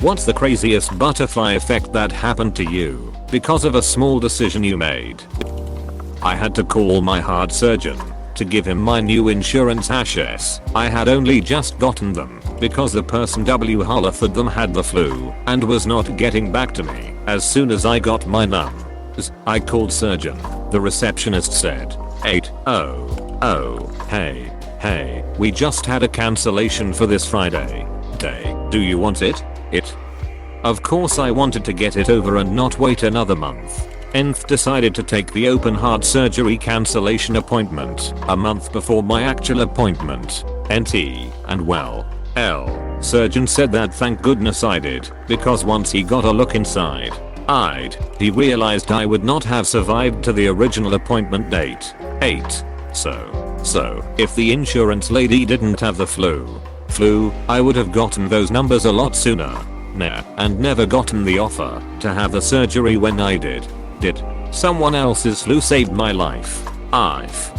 What's the craziest butterfly effect that happened to you because of a small decision you made? I had to call my heart surgeon to give him my new insurance hashes. I had only just gotten them because the person who offered them had the flu and was not getting back to me. As soon as I got my numbers, I called surgeon. The receptionist said, hey, we just had a cancellation for this Friday day. Do you want it? Of course I wanted to get it over and not wait another month. Nth decided to take the open heart surgery cancellation appointment a month before my actual appointment. NT, and well, surgeon said that thank goodness I did, because once he got a look inside, he realized I would not have survived to the original appointment date. So, if the insurance lady didn't have the flu, I would have gotten those numbers a lot sooner. And never gotten the offer to have the surgery when I did. Someone else's flu saved my life. I've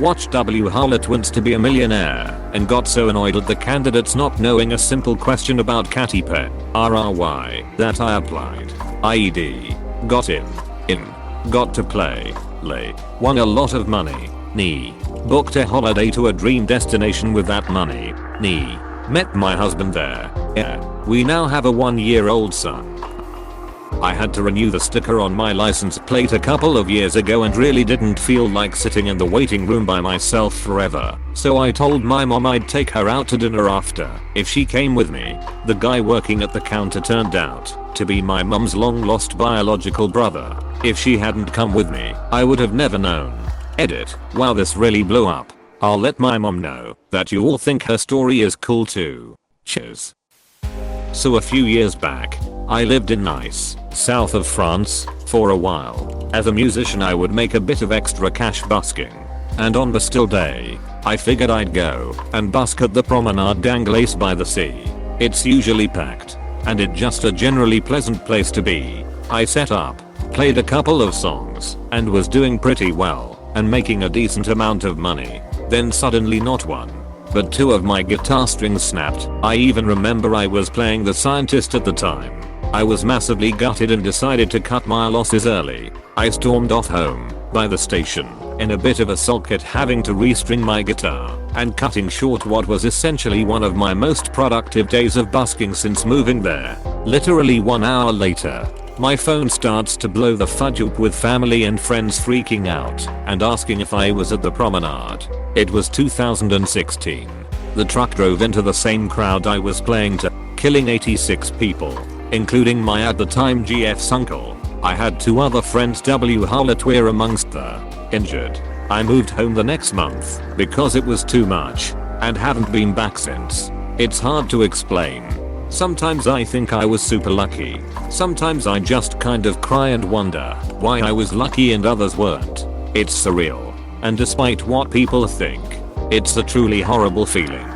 watched Holler wants to be a millionaire and got so annoyed at the candidates not knowing a simple question about catty pen RRY that I applied. IED. Got in. Got to play. Won a lot of money. Booked a holiday to a dream destination with that money. Met my husband there. We now have a 1-year-old son. I had to renew the sticker on my license plate a couple of years ago and really didn't feel like sitting in the waiting room by myself forever. So I told my mom I'd take her out to dinner after if she came with me. The guy working at the counter turned out to be my mom's long lost biological brother. If she hadn't come with me, I would have never known. Wow, this really blew up. I'll let my mom know that you all think her story is cool too. Cheers. So a few years back, I lived in Nice, south of France, for a while. As a musician I would make a bit of extra cash busking. And on Bastille Day, I figured I'd go and busk at the Promenade d'Anglaise by the sea. It's usually packed, and it's just a generally pleasant place to be. I set up, played a couple of songs, and was doing pretty well, and making a decent amount of money. Then suddenly not one, but two of my guitar strings snapped. I even remember I was playing The Scientist at the time. I was massively gutted and decided to cut my losses early. I stormed off home, by the station, in a bit of a sulk at having to restring my guitar, and cutting short what was essentially one of my most productive days of busking since moving there. Literally 1 hour later, my phone starts to blow the fudge up with family and friends freaking out and asking if I was at the promenade. It was 2016. The truck drove into the same crowd I was playing to, killing 86 people, including my at the time GF's uncle. I had 2 other friends were amongst the injured. I moved home the next month because it was too much and haven't been back since. It's hard to explain. Sometimes I think I was super lucky. Sometimes I just kind of cry and wonder why I was lucky and others weren't. It's surreal. And despite what people think, it's a truly horrible feeling.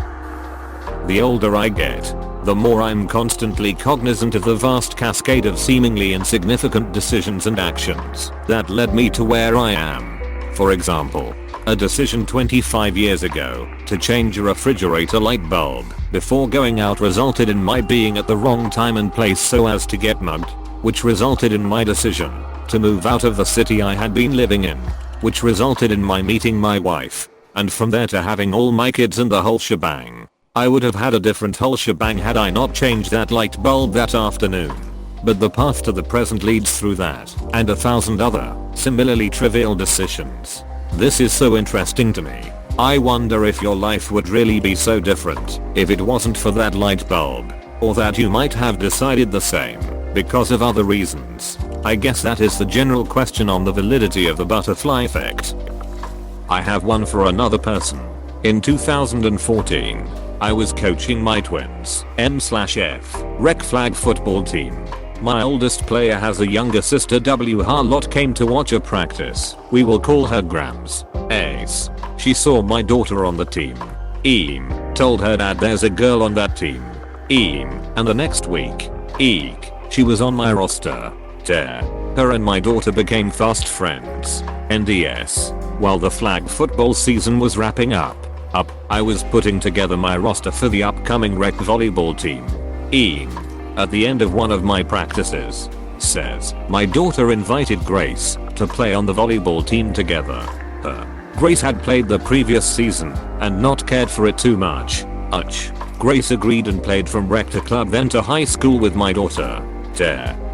The older I get, the more I'm constantly cognizant of the vast cascade of seemingly insignificant decisions and actions that led me to where I am. For example, a decision 25 years ago to change a refrigerator light bulb before going out resulted in my being at the wrong time and place so as to get mugged, which resulted in my decision to move out of the city I had been living in, which resulted in my meeting my wife, and from there to having all my kids and the whole shebang. I would have had a different whole shebang had I not changed that light bulb that afternoon. But the path to the present leads through that and 1,000 other similarly trivial decisions. This is so interesting to me. I wonder if your life would really be so different if it wasn't for that light bulb, or that you might have decided the same because of other reasons. I guess that is the general question on the validity of the butterfly effect. I have one for another person. In 2014, I was coaching my twins M/F rec flag football team. My oldest player has a younger sister Harlot came to watch her practice. We will call her Grams. Ace. She saw my daughter on the team. Told her dad there's a girl on that team. And the next week, she was on my roster. Her and my daughter became fast friends. NDS. While the flag football season was wrapping up, I was putting together my roster for the upcoming rec volleyball team. at the end of one of my practices. Says, my daughter invited Grace to play on the volleyball team together. Grace had played the previous season and not cared for it too much. Grace agreed and played from rec to club then to high school with my daughter.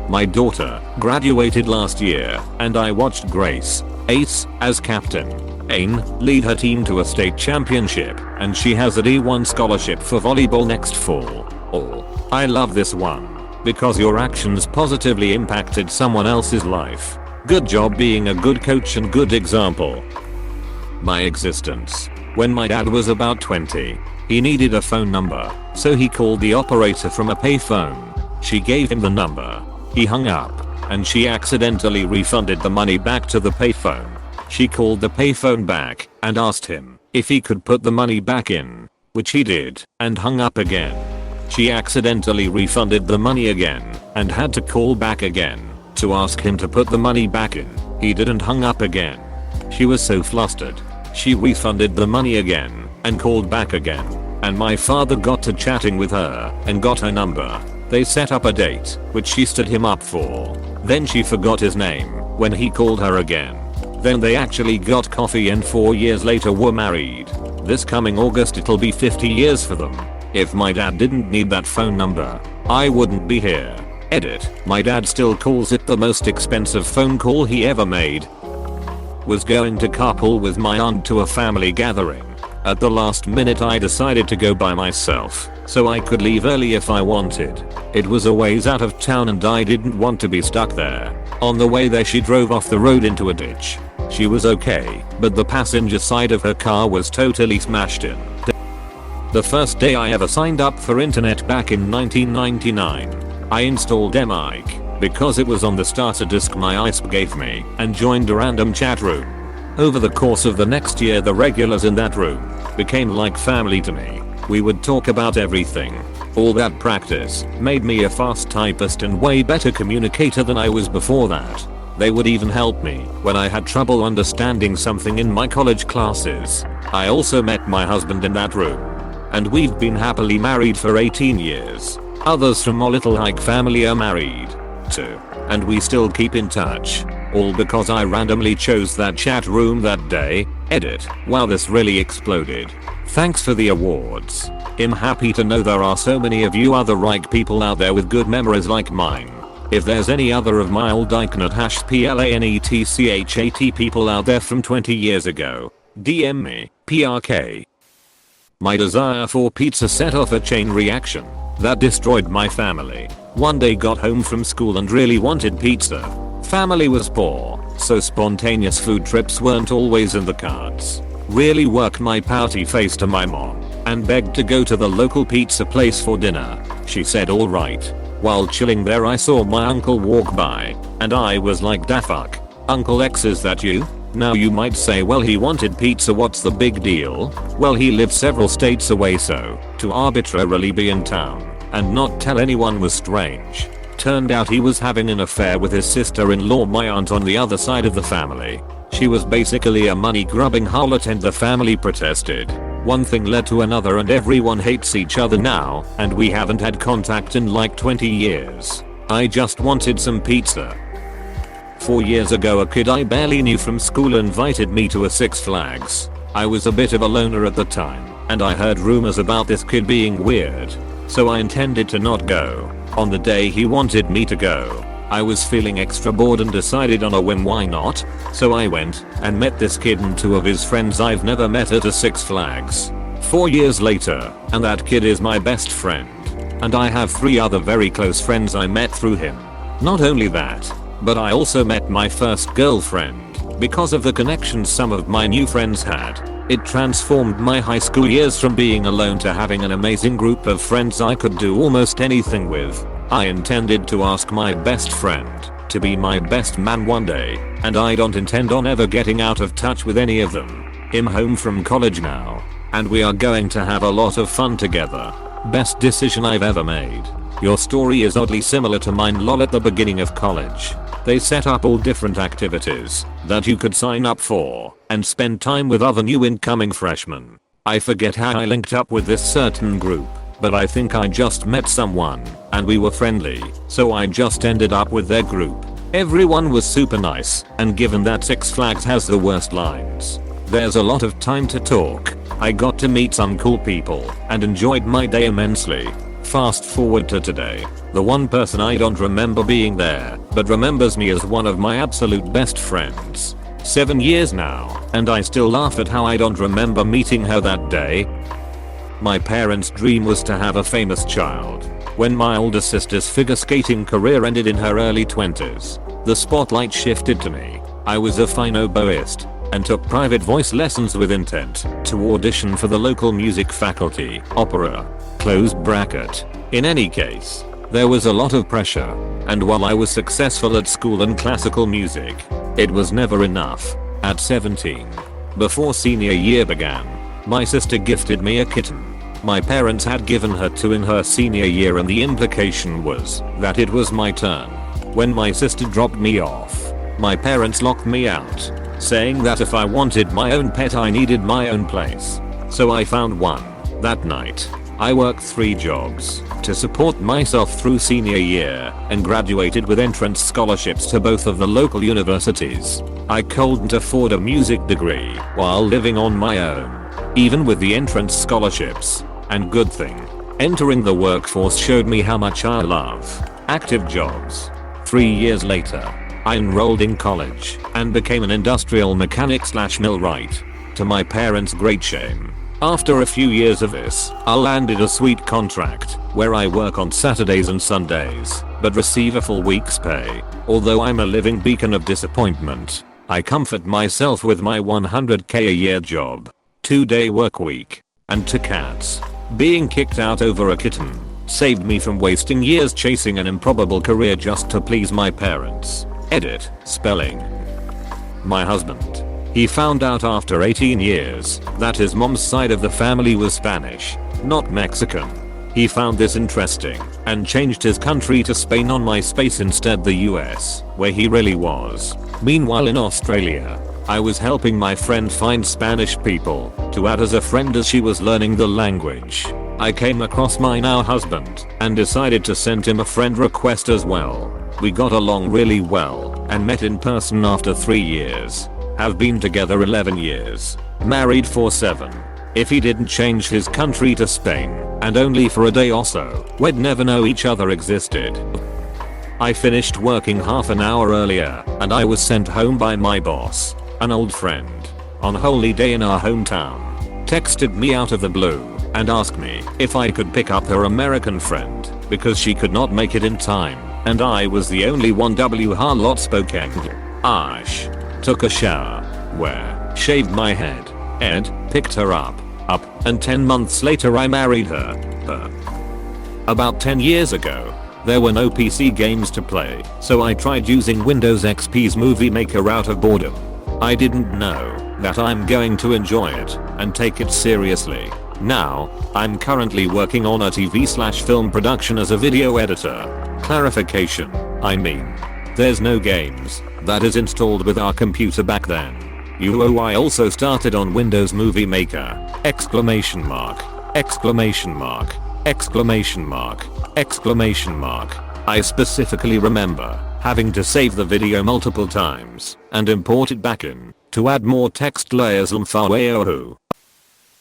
My daughter graduated last year and I watched Grace, Ace, as captain, lead her team to a state championship, and she has a D1 scholarship for volleyball next fall. I love this one. Because your actions positively impacted someone else's life. Good job being a good coach and good example. My existence. When my dad was about 20, he needed a phone number, so he called the operator from a payphone. She gave him the number. He hung up, and she accidentally refunded the money back to the payphone. She called the payphone back and asked him if he could put the money back in, which he did, and hung up again. She accidentally refunded the money again and had to call back again to ask him to put the money back in. He didn't, hung up again. She was so flustered. She refunded the money again and called back again, and my father got to chatting with her and got her number. They set up a date, which she stood him up for. Then she forgot his name when he called her again. Then they actually got coffee and 4 years later were married. This coming August it'll be 50 years for them. If my dad didn't need that phone number, I wouldn't be here. Edit. My dad still calls it the most expensive phone call he ever made. Was going to carpool with my aunt to a family gathering. At the last minute I decided to go by myself, so I could leave early if I wanted. It was a ways out of town and I didn't want to be stuck there. On the way there she drove off the road into a ditch. She was okay, but the passenger side of her car was totally smashed in. The first day I ever signed up for internet back in 1999, I installed Mic because it was on the starter disk my ISP gave me and joined a random chat room. Over the course of the next year the regulars in that room became like family to me. We would talk about everything. All that practice made me a fast typist and way better communicator than I was before that. They would even help me when I had trouble understanding something in my college classes. I also met my husband in that room, and we've been happily married for 18 years. Others from our little hike family are married too, and we still keep in touch. All because I randomly chose that chat room that day. Edit. Wow, this really exploded. Thanks for the awards. I'm happy to know there are so many of you other Reich people out there with good memories like mine. If there's any other of my old Iconut #planetchat people out there from 20 years ago, DM me, PRK. My desire for pizza set off a chain reaction that destroyed my family. One day got home from school and really wanted pizza. Family was poor, so spontaneous food trips weren't always in the cards. Really worked my pouty face to my mom and begged to go to the local pizza place for dinner. She said alright. While chilling there I saw my uncle walk by, and I was like, da fuck, Uncle X, is that you? Now you might say, well, he wanted pizza, what's the big deal? Well, he lived several states away, so to arbitrarily be in town and not tell anyone was strange. Turned out he was having an affair with his sister-in-law, my aunt on the other side of the family. She was basically a money-grubbing harlot and the family protested. One thing led to another and everyone hates each other now, and we haven't had contact in like 20 years. I just wanted some pizza. 4 years ago a kid I barely knew from school invited me to a Six Flags. I was a bit of a loner at the time, and I heard rumors about this kid being weird, so I intended to not go. On the day he wanted me to go, I was feeling extra bored and decided on a whim, why not? So I went and met this kid and 2 of his friends I've never met at a Six Flags. 4 years later, and that kid is my best friend. And I have 3 other very close friends I met through him. Not only that, but I also met my first girlfriend. Because of the connections some of my new friends had, it transformed my high school years from being alone to having an amazing group of friends I could do almost anything with. I intended to ask my best friend to be my best man one day, and I don't intend on ever getting out of touch with any of them. I'm home from college now, and we are going to have a lot of fun together. Best decision I've ever made. Your story is oddly similar to mine, lol. At the beginning of college, they set up all different activities that you could sign up for and spend time with other new incoming freshmen. I forget how I linked up with this certain group, but I think I just met someone and we were friendly, so I just ended up with their group. Everyone was super nice, and given that Six Flags has the worst lines, there's a lot of time to talk. I got to meet some cool people and enjoyed my day immensely. Fast forward to today. The one person I don't remember being there, but remembers me as one of my absolute best friends. 7 years now, and I still laugh at how I don't remember meeting her that day. My parents' dream was to have a famous child. When my older sister's figure skating career ended in her early 20s, the spotlight shifted to me. I was a fine oboist and took private voice lessons with intent to audition for the local music faculty, opera. Close bracket. In any case, there was a lot of pressure, and while I was successful at school and classical music, it was never enough. At 17, before senior year began, my sister gifted me a kitten. My parents had given her two in her senior year, and the implication was that it was my turn. When my sister dropped me off, my parents locked me out, saying that if I wanted my own pet I needed my own place. So I found one. That night, I worked 3 jobs to support myself through senior year and graduated with entrance scholarships to both of the local universities. I couldn't afford a music degree while living on my own, even with the entrance scholarships. And good thing, entering the workforce showed me how much I love active jobs. 3 years later, I enrolled in college and became an industrial mechanic/millwright, to my parents' great shame. After a few years of this, I landed a sweet contract where I work on Saturdays and Sundays, but receive a full week's pay. Although I'm a living beacon of disappointment, I comfort myself with my $100K a year job, 2-day work week, and 2 cats. Being kicked out over a kitten saved me from wasting years chasing an improbable career just to please my parents. Edit. Spelling. My husband. He found out after 18 years that his mom's side of the family was Spanish, not Mexican. He found this interesting and changed his country to Spain on MySpace instead the US, where he really was. Meanwhile in Australia, I was helping my friend find Spanish people to add as a friend as she was learning the language. I came across my now husband and decided to send him a friend request as well. We got along really well and met in person after 3 years. Have been together 11 years. Married for 7. If he didn't change his country to Spain, and only for a day or so, we'd never know each other existed. I finished working half an hour earlier, and I was sent home by my boss, an old friend, on Holy Day in our hometown. Texted me out of the blue and asked me if I could pick up her American friend because she could not make it in time, and I was the only one lot spoken. Ash. Took a shower, shaved my head, and picked her up, and 10 months later I married her. About 10 years ago, there were no PC games to play, so I tried using Windows XP's Movie Maker out of boredom. I didn't know that I'm going to enjoy it and take it seriously. Now, I'm currently working on a TV/film production as a video editor. Clarification, I mean, there's no games that is installed with our computer back then. I also started on Windows Movie Maker! Exclamation mark. Exclamation mark. Exclamation mark. Exclamation mark. I specifically remember having to save the video multiple times and import it back in to add more text layers.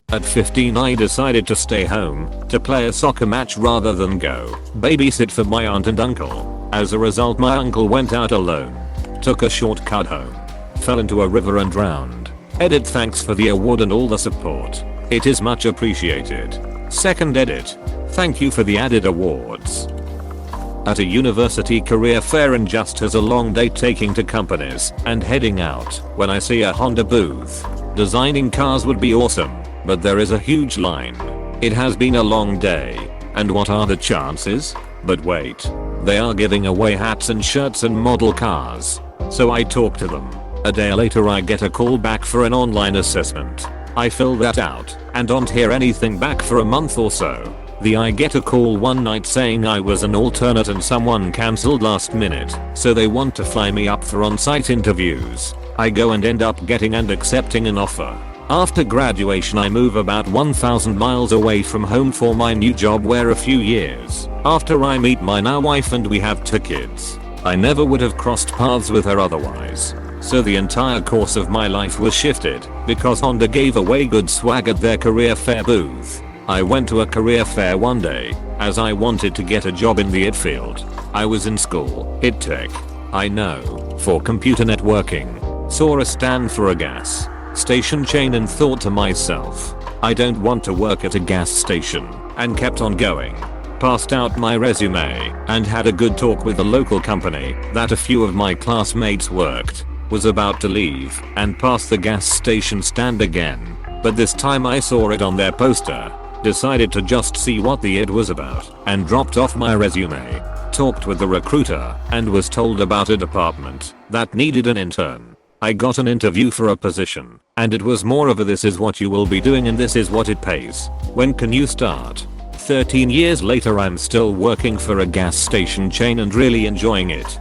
At 15 I decided to stay home to play a soccer match rather than go babysit for my aunt and uncle. As a result my uncle went out alone, took a shortcut home, fell into a river and drowned. Edit. Thanks for the award and all the support. It is much appreciated. Second edit. Thank you for the added awards. At a university career fair and just as a long day taking to companies and heading out when I see a Honda booth. Designing cars would be awesome, but there is a huge line. It has been a long day, and what are the chances? But wait, they are giving away hats and shirts and model cars. So I talk to them. A day later I get a call back for an online assessment. I fill that out and don't hear anything back for a month or so. I get a call one night saying I was an alternate and someone cancelled last minute, so they want to fly me up for on-site interviews. I go and end up getting and accepting an offer. After graduation I move about 1,000 miles away from home for my new job where a few years after I meet my now wife and we have 2 kids. I never would have crossed paths with her otherwise. So the entire course of my life was shifted because Honda gave away good swag at their career fair booth. I went to a career fair one day as I wanted to get a job in the IT field. I was in school, IT tech, I know, for computer networking. Saw a stand for a gas station chain and thought to myself, I don't want to work at a gas station, and kept on going. Passed out my resume and had a good talk with the local company that a few of my classmates worked. Was about to leave and pass the gas station stand again, but this time I saw it on their poster. Decided to just see what the ad was about and dropped off my resume. Talked with the recruiter and was told about a department that needed an intern. I got an interview for a position and it was more of a this is what you will be doing and this is what it pays. When can you start? 13 years later I'm still working for a gas station chain and really enjoying it.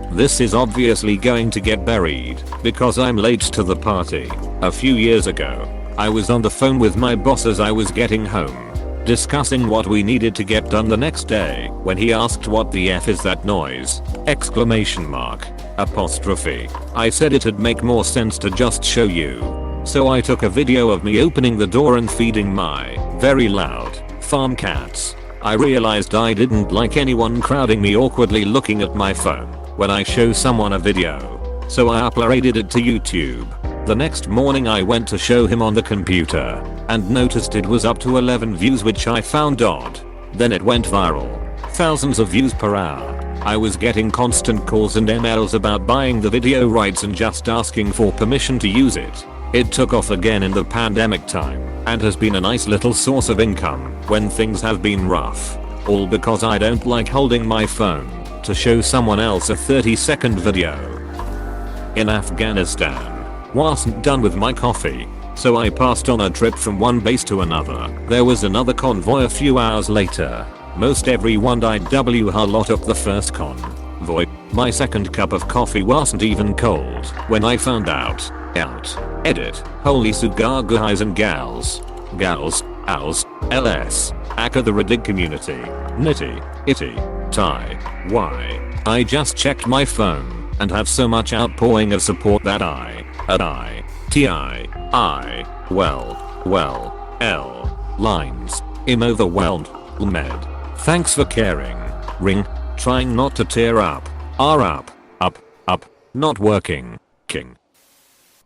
This is obviously going to get buried because I'm late to the party. A few years ago, I was on the phone with my boss as I was getting home, discussing what we needed to get done the next day when he asked what the F is that noise? Exclamation mark. Apostrophe. I said it'd make more sense to just show you. So I took a video of me opening the door and feeding my very loud farm cats. I realized I didn't like anyone crowding me awkwardly looking at my phone when I show someone a video. So I uploaded it to YouTube. The next morning I went to show him on the computer and noticed it was up to 11 views which I found odd. Then it went viral. Thousands of views per hour. I was getting constant calls and emails about buying the video rights and just asking for permission to use it. It took off again in the pandemic time and has been a nice little source of income when things have been rough. All because I don't like holding my phone to show someone else a 30-second video. In Afghanistan. Wasn't done with my coffee, so I passed on a trip from one base to another. There was another convoy a few hours later. Most everyone died. Hello took the first convoy. My second cup of coffee wasn't even cold when I found out. Edit. Holy sugar guys and gals. Owls. LS. Aka the Reddit community. Nitty. Itty. Tie. Why? I just checked my phone and have so much outpouring of support that lines. I'm overwhelmed. Med. Thanks for caring. Ring. Trying not to tear up. Up. Not working. King.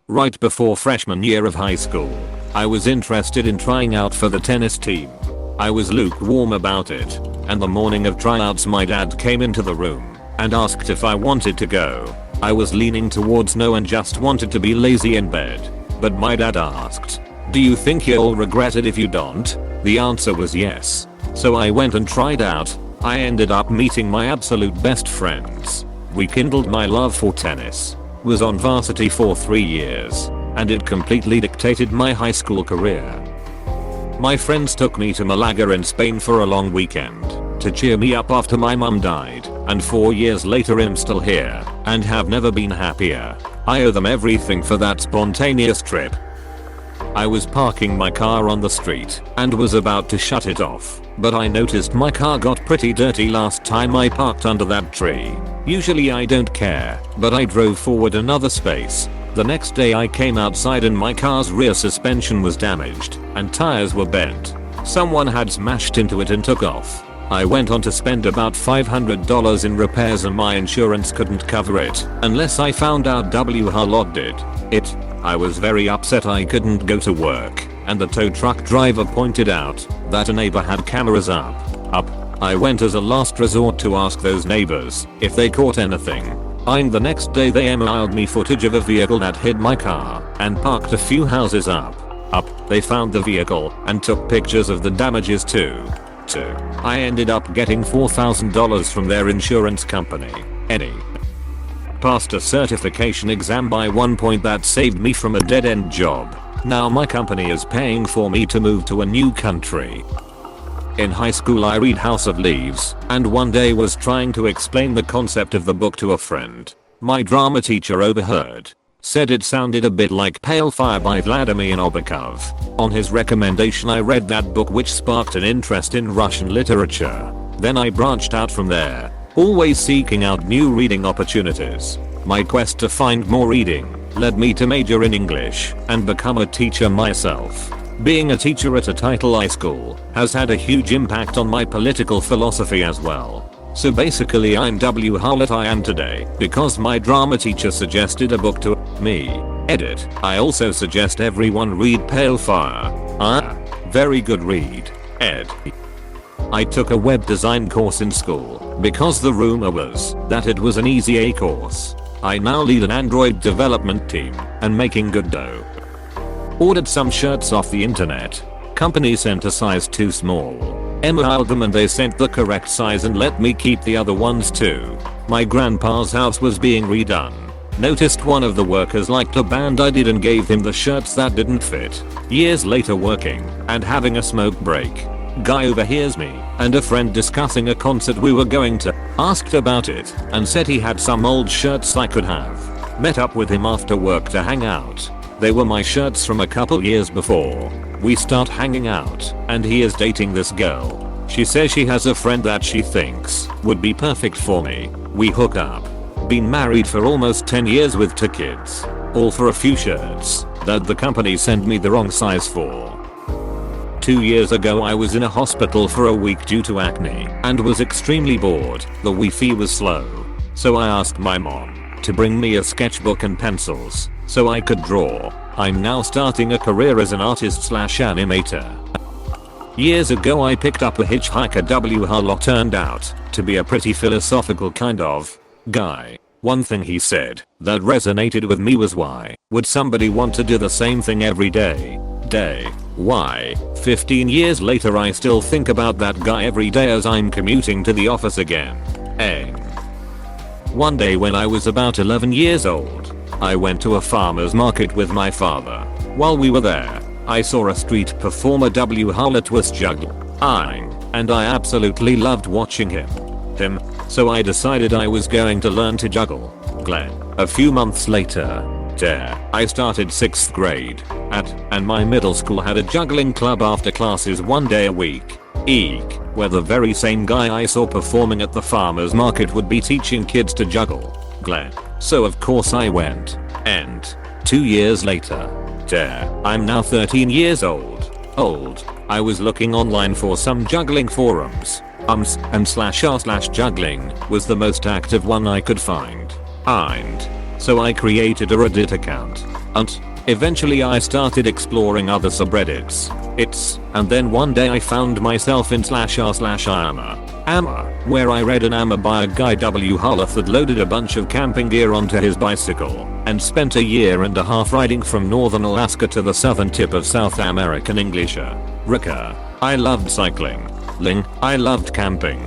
Right before freshman year of high school, I was interested in trying out for the tennis team. I was lukewarm about it, and the morning of tryouts my dad came into the room and asked if I wanted to go. I was leaning towards no and just wanted to be lazy in bed. But my dad asked, "Do you think you'll regret it if you don't?" The answer was yes. So I went and tried out. I ended up meeting my absolute best friends. We kindled my love for tennis. Was on varsity for 3 years, and it completely dictated my high school career. My friends took me to Malaga in Spain for a long weekend to cheer me up after my mum died, and 4 years later I'm still here and have never been happier. I owe them everything for that spontaneous trip. I was parking my car on the street and was about to shut it off, but I noticed my car got pretty dirty last time I parked under that tree. Usually I don't care, but I drove forward another space. The next day I came outside and my car's rear suspension was damaged and tires were bent. Someone had smashed into it and took off. I went on to spend about $500 in repairs and my insurance couldn't cover it unless I found out WHLOT did it. I was very upset I couldn't go to work, and the tow truck driver pointed out that a neighbor had cameras up. I went as a last resort to ask those neighbors if they caught anything. The next day they emailed me footage of a vehicle that hit my car and parked a few houses up. They found the vehicle and took pictures of the damages too. I ended up getting $4,000 from their insurance company. Passed a certification exam by 1 point that saved me from a dead-end job. Now my company is paying for me to move to a new country. In high school I read House of Leaves and one day was trying to explain the concept of the book to a friend. My drama teacher overheard Said it sounded a bit like Pale Fire by Vladimir Nabokov. On his recommendation I read that book, which sparked an interest in Russian literature. Then I branched out from there, always seeking out new reading opportunities. My quest to find more reading led me to major in English and become a teacher myself. Being a teacher at a Title I school has had a huge impact on my political philosophy as well. So basically I'm what I am today because my drama teacher suggested a book to me. Edit. I also suggest everyone read Pale Fire. Very good read. Ed. I took a web design course in school because the rumor was that it was an easy A course. I now lead an Android development team and making good dough. Ordered some shirts off the internet. Company sent a size too small. Emailed them and they sent the correct size and let me keep the other ones too. My grandpa's house was being redone. Noticed one of the workers liked a band I did and gave him the shirts that didn't fit. Years later, working and having a smoke break, guy overhears me and a friend discussing a concert we were going to, asked about it and said he had some old shirts I could have. Met up with him after work to hang out. They were my shirts from a couple years before. We start hanging out and he is dating this girl. She says she has a friend that she thinks would be perfect for me. We hook up. Been married for almost 10 years with 2 kids. All for a few shirts that the company sent me the wrong size for. 2 years ago I was in a hospital for a week due to acne and was extremely bored. The Wi-Fi was slow. So I asked my mom to bring me a sketchbook and pencils so I could draw. I'm now starting a career as an artist/animator. Years ago I picked up a hitchhiker who turned out to be a pretty philosophical kind of guy. One thing he said that resonated with me was, why would somebody want to do the same thing every day? Why? 15 years later I still think about that guy every day as I'm commuting to the office again. One day when I was about 11 years old, I went to a farmer's market with my father. While we were there, I saw a street performer was juggling, and I absolutely loved watching him. So I decided I was going to learn to juggle. A few months later, I started 6th grade and my middle school had a juggling club after classes 1 day a week. Where the very same guy I saw performing at the farmer's market would be teaching kids to juggle. So of course I went, and 2 years later, I'm now 13 years old. I was looking online for some juggling forums, /r/juggling was the most active one I could find. So I created a Reddit account, and eventually I started exploring other subreddits. And then one day I found myself in /r/Amma, where I read an Amma by a guy that loaded a bunch of camping gear onto his bicycle and spent a year and a half riding from northern Alaska to the southern tip of South American Englisher. I loved cycling. I loved camping.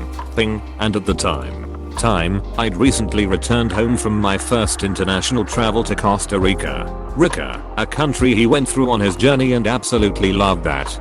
And at the time, I'd recently returned home from my first international travel to Costa Rica, a country he went through on his journey and absolutely loved that.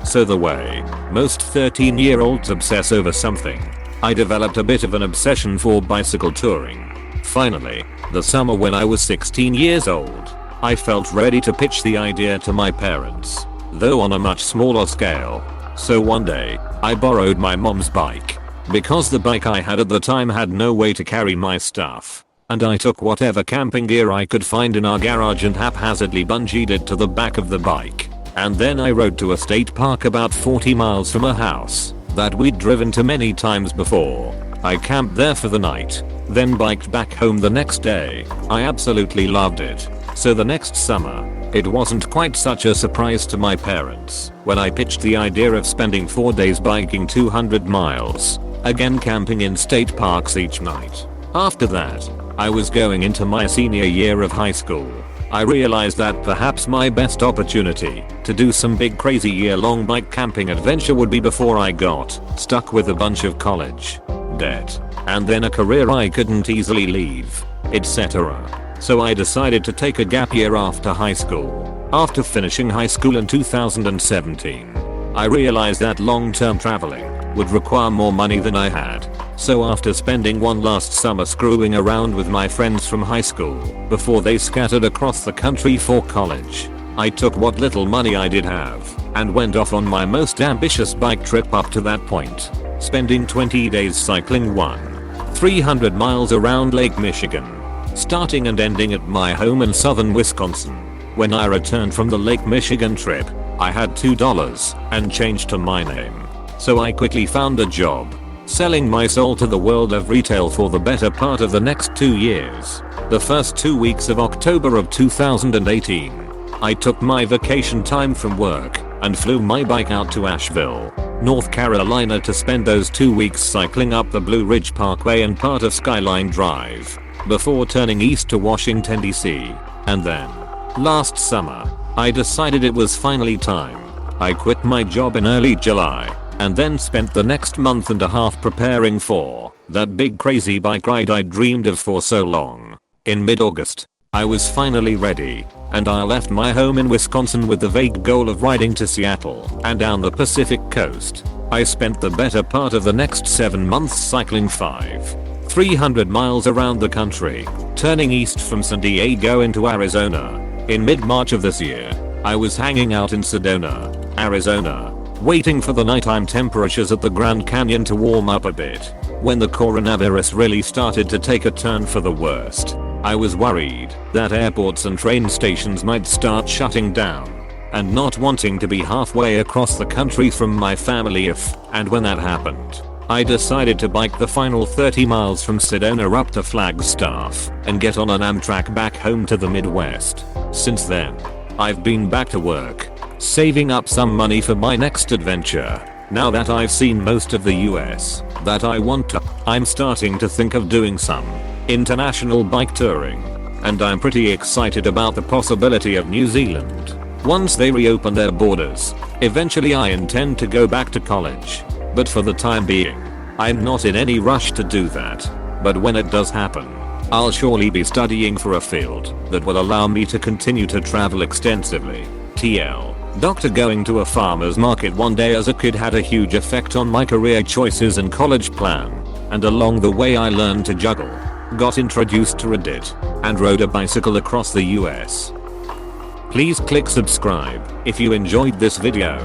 So the way most 13-year-olds obsess over something, I developed a bit of an obsession for bicycle touring. Finally, the summer when I was 16 years old, I felt ready to pitch the idea to my parents, though on a much smaller scale. So one day, I borrowed my mom's bike, because the bike I had at the time had no way to carry my stuff, and I took whatever camping gear I could find in our garage and haphazardly bungeed it to the back of the bike. And then I rode to a state park about 40 miles from a house that we'd driven to many times before. I camped there for the night, then biked back home the next day. I absolutely loved it. So the next summer, it wasn't quite such a surprise to my parents when I pitched the idea of spending 4 days biking 200 miles, again camping in state parks each night. After that, I was going into my senior year of high school. I realized that perhaps my best opportunity to do some big crazy year-long bike camping adventure would be before I got stuck with a bunch of college debt, and then a career I couldn't easily leave, etc. So I decided to take a gap year after high school. After finishing high school in 2017, I realized that long-term traveling would require more money than I had. So after spending one last summer screwing around with my friends from high school before they scattered across the country for college, I took what little money I did have and went off on my most ambitious bike trip up to that point, spending 20 days cycling 300 miles around Lake Michigan, starting and ending at my home in southern Wisconsin. When I returned from the Lake Michigan trip, I had $2 and change to my name. So I quickly found a job selling my soul to the world of retail for the better part of the next 2 years. The first 2 weeks of October of 2018, I took my vacation time from work and flew my bike out to Asheville, North Carolina to spend those 2 weeks cycling up the Blue Ridge Parkway and part of Skyline Drive, before turning east to Washington, D.C. And then, last summer, I decided it was finally time. I quit my job in early July, and then spent the next month and a half preparing for that big crazy bike ride I dreamed of for so long. In mid-August, I was finally ready, and I left my home in Wisconsin with the vague goal of riding to Seattle and down the Pacific coast. I spent the better part of the next 7 months cycling 300 miles around the country, turning east from San Diego into Arizona. In mid-March of this year, I was hanging out in Sedona, Arizona, waiting for the nighttime temperatures at the Grand Canyon to warm up a bit, when the coronavirus really started to take a turn for the worst. I was worried that airports and train stations might start shutting down, and not wanting to be halfway across the country from my family if and when that happened. I decided to bike the final 30 miles from Sedona up to Flagstaff and get on an Amtrak back home to the Midwest. Since then, I've been back to work, saving up some money for my next adventure. Now that I've seen most of the US that I want to, I'm starting to think of doing some international bike touring, and I'm pretty excited about the possibility of New Zealand once they reopen their borders. Eventually I intend to go back to college, but for the time being, I'm not in any rush to do that. But when it does happen, I'll surely be studying for a field that will allow me to continue to travel extensively. TL. Doctor, going to a farmer's market one day as a kid had a huge effect on my career choices and college plan, and along the way I learned to juggle, got introduced to Reddit, and rode a bicycle across the US. Please click subscribe if you enjoyed this video.